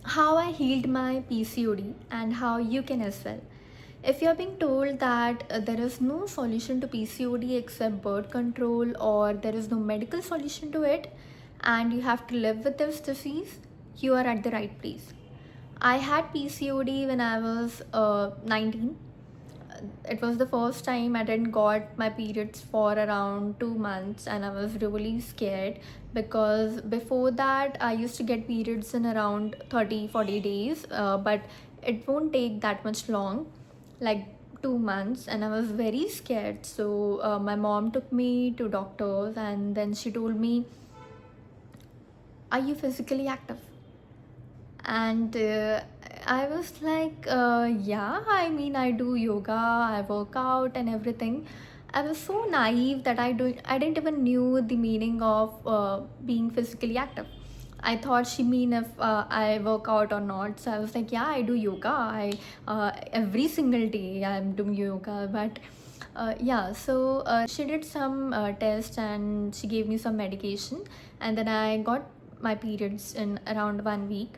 how I healed my PCOD and how you can as well. If you're being told that there is no solution to PCOD except birth control, or there is no medical solution to it and you have to live with this disease, you are at the right place. I had PCOD when I was 19. It was the first time I didn't got my periods for around 2 months, and I was really scared because before that I used to get periods in around 30-40 days, but it won't take that much long, like 2 months, and I was very scared. So my mom took me to doctors, and then she told me, "Are you physically active?" And I was like, yeah, I mean, I do yoga, I work out and everything. I was so naive that I didn't even knew the meaning of being physically active. I thought she mean if I work out or not. So I was like, yeah, I do yoga. I every single day I'm doing yoga. But yeah, so she did some test and she gave me some medication, and then I got my periods in around 1 week,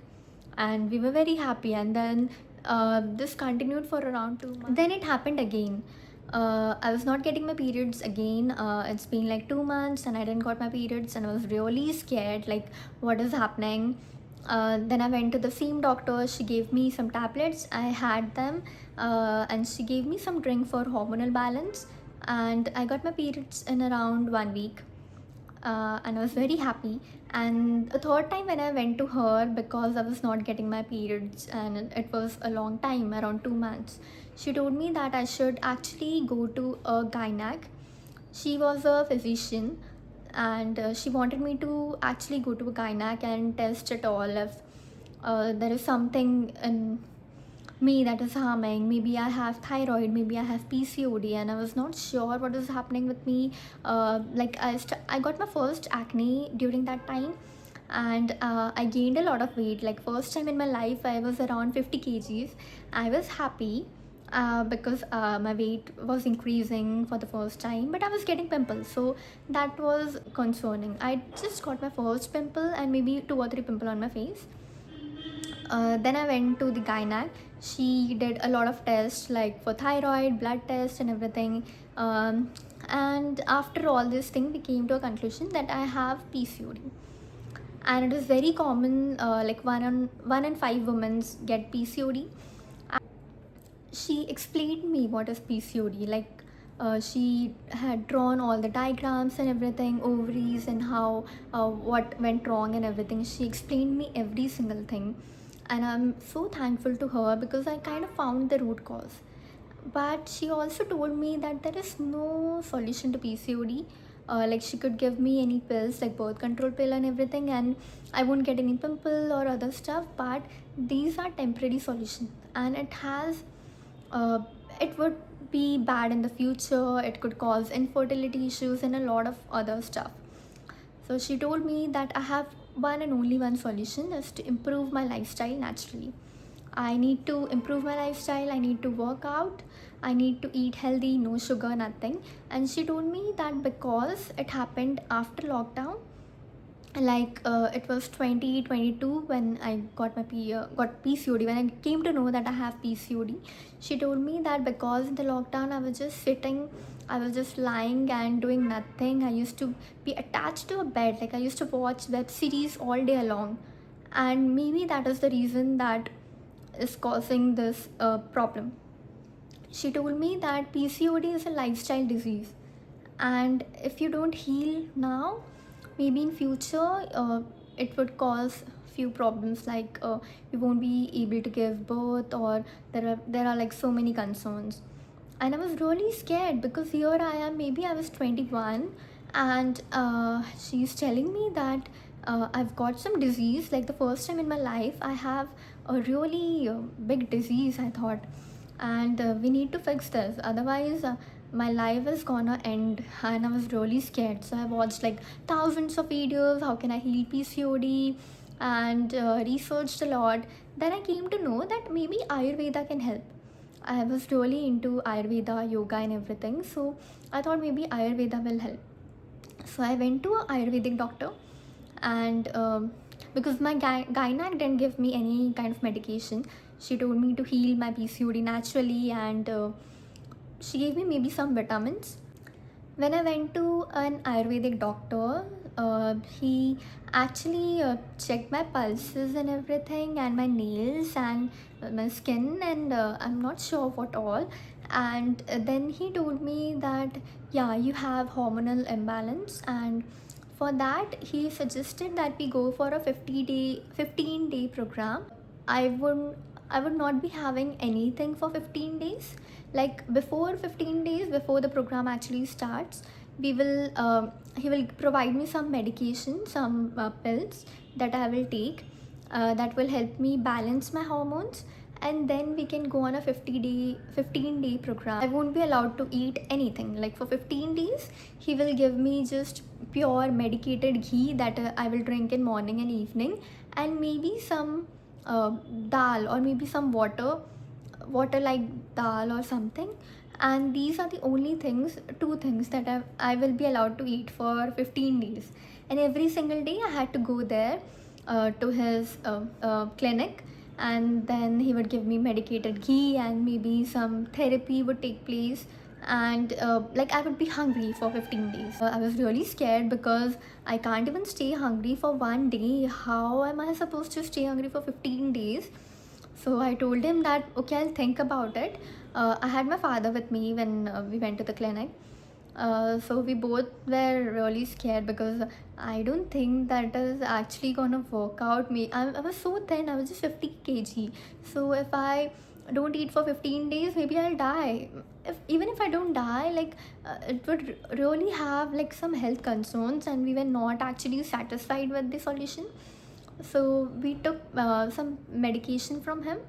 and we were very happy. And then this continued for around 2 months. Then it happened again. I was not getting my periods again. It's been like 2 months and I didn't got my periods, and I was really scared, like what is happening. Then I went to the same doctor. She gave me some tablets. I had them, and she gave me some drink for hormonal balance, and I got my periods in around 1 week, and I was very happy. And the third time when I went to her, because I was not getting my periods and it was a long time, around 2 months, she told me that I should actually go to a gynac. She was a physician, and she wanted me to actually go to a gynac and test it all if there is something in me that is harming. Maybe I have thyroid, maybe I have PCOD, and I was not sure what is happening with me. I got my first acne during that time, and I gained a lot of weight. Like first time in my life I was around 50 kgs. I was happy because my weight was increasing for the first time, but I was getting pimples, so that was concerning. I just got my first pimple and maybe 2 or 3 pimple on my face. Then I went to the gynac. She did a lot of tests, like for thyroid, blood test, and everything. And after all this thing, we came to a conclusion that I have PCOD, and it is very common. Like one in five women get PCOD. She explained me what is PCOD. Like she had drawn all the diagrams and everything, ovaries and how what went wrong and everything. She explained me every single thing, and I'm so thankful to her because I kind of found the root cause. But she also told me that there is no solution to PCOD. Like she could give me any pills like birth control pill and everything, and I won't get any pimple or other stuff. But these are temporary solutions, and uh, it would be bad in the future. It could cause infertility issues and a lot of other stuff. So she told me that I have one and only one solution, is to improve my lifestyle naturally. I need to improve my lifestyle. I need to work out. I need to eat healthy, no sugar, nothing. And she told me that because it happened after lockdown, like it was 2022 when I got PCOD. When I came to know that I have PCOD, she told me that because in the lockdown I was just sitting, I was just lying and doing nothing. I used to be attached to a bed, like I used to watch web series all day long, and maybe that is the reason that is causing this problem. She told me that PCOD is a lifestyle disease, and if you don't heal now, maybe in future it would cause few problems, like you won't be able to give birth, or there are like so many concerns. And I was really scared because here I am, maybe I was 21, and she's telling me that I've got some disease. Like the first time in my life I have a really big disease, I thought. And we need to fix this, otherwise my life is gonna end. And I was really scared, so I watched like thousands of videos, how can I heal PCOD, and researched a lot. Then I came to know that maybe Ayurveda can help. I was really into Ayurveda, yoga, and everything. So I thought maybe Ayurveda will help. So I went to a Ayurvedic doctor, and because my gynac didn't give me any kind of medication. She told me to heal my PCOD naturally, and she gave me maybe some vitamins. When I went to an Ayurvedic doctor, he actually checked my pulses and everything, and my nails and my skin, and I'm not sure what all. And then he told me that, yeah, you have hormonal imbalance, and for that he suggested that we go for a 15-day program. I would not be having anything for 15 days. Like before 15 days, before the program actually starts, we will he will provide me some medication, some pills that I will take, that will help me balance my hormones, and then we can go on a 15-day program. I won't be allowed to eat anything. Like for 15 days, he will give me just pure medicated ghee that I will drink in morning and evening, and maybe some uh, dal, or maybe some water like dal or something. And these are the only things, two things that I will be allowed to eat for 15 days. And every single day I had to go there to his clinic, and then he would give me medicated ghee, and maybe some therapy would take place. And like I would be hungry for 15 days. I was really scared because I can't even stay hungry for one day. How am I supposed to stay hungry for 15 days? So I told him that, okay, I'll think about it. I had my father with me when we went to the clinic. So we both were really scared because I don't think that is actually gonna work out. I was so thin, I was just 50 kg. So if I don't eat for 15 days, maybe I'll die. Even if I don't die, like it would really have like some health concerns, and we were not actually satisfied with the solution. So we took some medication from him,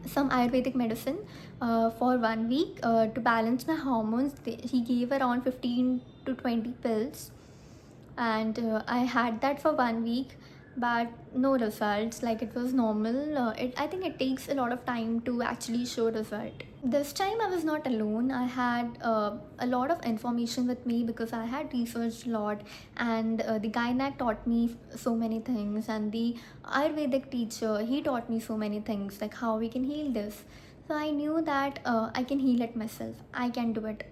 some Ayurvedic medicine, for 1 week to balance my hormones. He gave around 15 to 20 pills, and I had that for 1 week, but no results. Like it was normal. I think it takes a lot of time to actually show result. This time I was not alone. I had a lot of information with me because I had researched a lot, and the gynac taught me so many things, and the Ayurvedic teacher, he taught me so many things, like how we can heal this. So I knew that I can heal it myself. I can do it.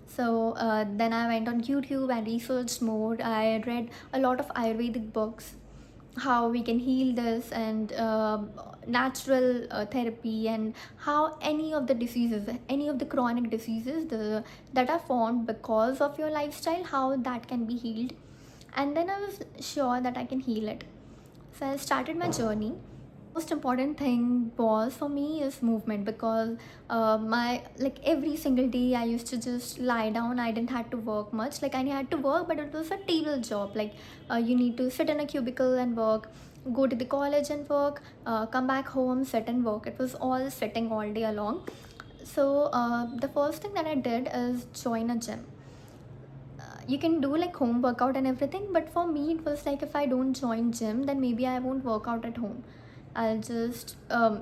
So then I went on YouTube and researched more. I read a lot of Ayurvedic books, how we can heal this, and natural therapy, and how any of the diseases, any of the chronic diseases that are formed because of your lifestyle, how that can be healed. And then I was sure that I can heal it. So I started my journey. Most important thing was for me is movement, because my, like every single day I used to just lie down. I didn't have to work much. Like I had to work, but it was a table job. Like you need to sit in a cubicle and work, go to the college and work, come back home, sit and work. It was all sitting all day along. So the first thing that I did is join a gym. You can do like home workout and everything, but for me it was like, if I don't join gym, then maybe I won't work out at home. I'll just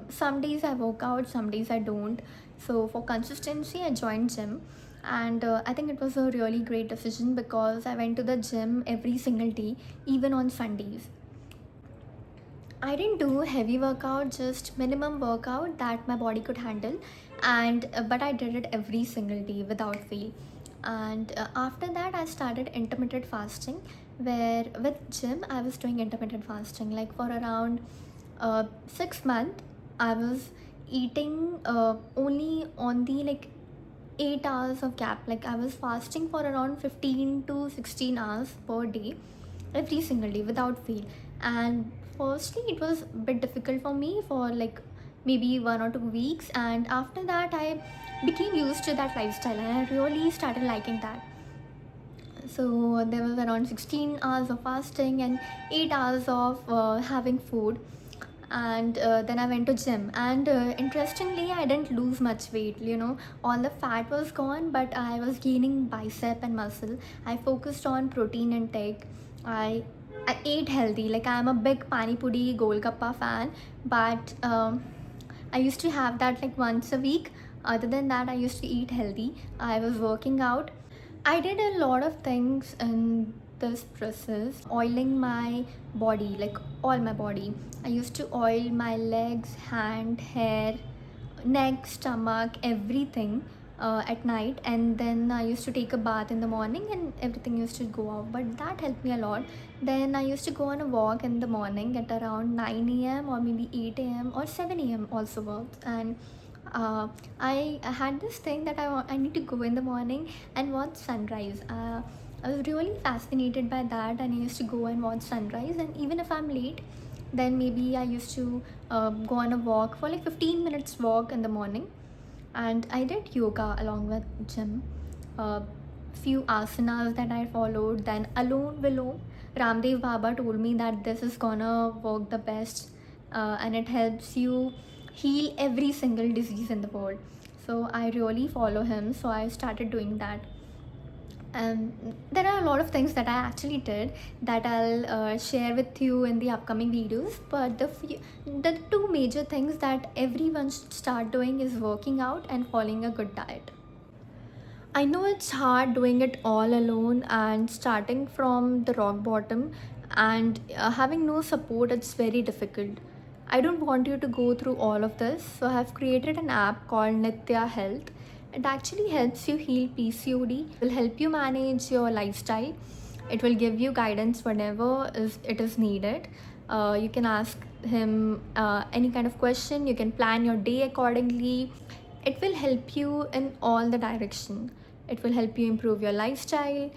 some days I work out, some days I don't. So for consistency I joined gym, and I think it was a really great decision because I went to the gym every single day, even on Sundays. I didn't do heavy workout, just minimum workout that my body could handle, and but I did it every single day without fail. And after that, I started intermittent fasting, where with gym I was doing intermittent fasting. Like for around 6 months, I was eating only on the like 8 hours of gap. Like I was fasting for around 15 to 16 hours per day, every single day without fail. And firstly it was a bit difficult for me for like maybe 1 or 2 weeks, and after that I became used to that lifestyle, and I really started liking that. So there was around 16 hours of fasting and 8 hours of having food. And then I went to gym, and interestingly I didn't lose much weight. All the fat was gone, but I was gaining bicep and muscle. I focused on protein intake. I ate healthy. Like I'm a big pani puri golgappa fan, but I used to have that like once a week. Other than that, I used to eat healthy. I was working out. I did a lot of things in this process, oiling my body, like all my body. I used to oil my legs, hand, hair, neck, stomach, everything at night, and then I used to take a bath in the morning and everything used to go off. But that helped me a lot. Then I used to go on a walk in the morning at around 9 a.m. or maybe 8 a.m. or 7 a.m. also works. And I had this thing that I need to go in the morning and watch sunrise. I was really fascinated by that, and I used to go and watch sunrise. And even if I'm late, then maybe I used to go on a walk for like 15 minutes walk in the morning. And I did yoga along with gym. Few asanas that I followed. Then alone below, Ramdev Baba told me that this is gonna work the best, and it helps you heal every single disease in the world. So I really follow him. So I started doing that. There are a lot of things that I actually did that I'll share with you in the upcoming videos. But the two major things that everyone should start doing is working out and following a good diet. I know it's hard doing it all alone and starting from the rock bottom, and having no support, it's very difficult. I don't want you to go through all of this, so I have created an app called Nitya Health. It actually helps you heal PCOD, will help you manage your lifestyle. It will give you guidance whenever it is needed. You can ask him any kind of question, you can plan your day accordingly. It will help you in all the direction. It will help you improve your lifestyle,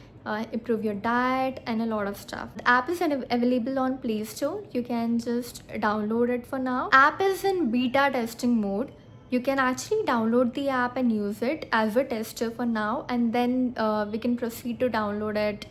improve your diet, and a lot of stuff. The app is available on Play Store. You can just download it for now. App is in beta testing mode. You can actually download the app and use it as a tester for now, and then we can proceed to download it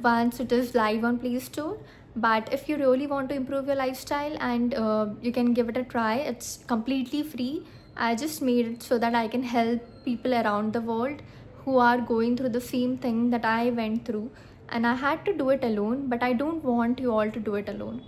once it is live on Play Store. But if you really want to improve your lifestyle, and you can give it a try, it's completely free. I just made it so that I can help people around the world who are going through the same thing that I went through, and I had to do it alone, but I don't want you all to do it alone.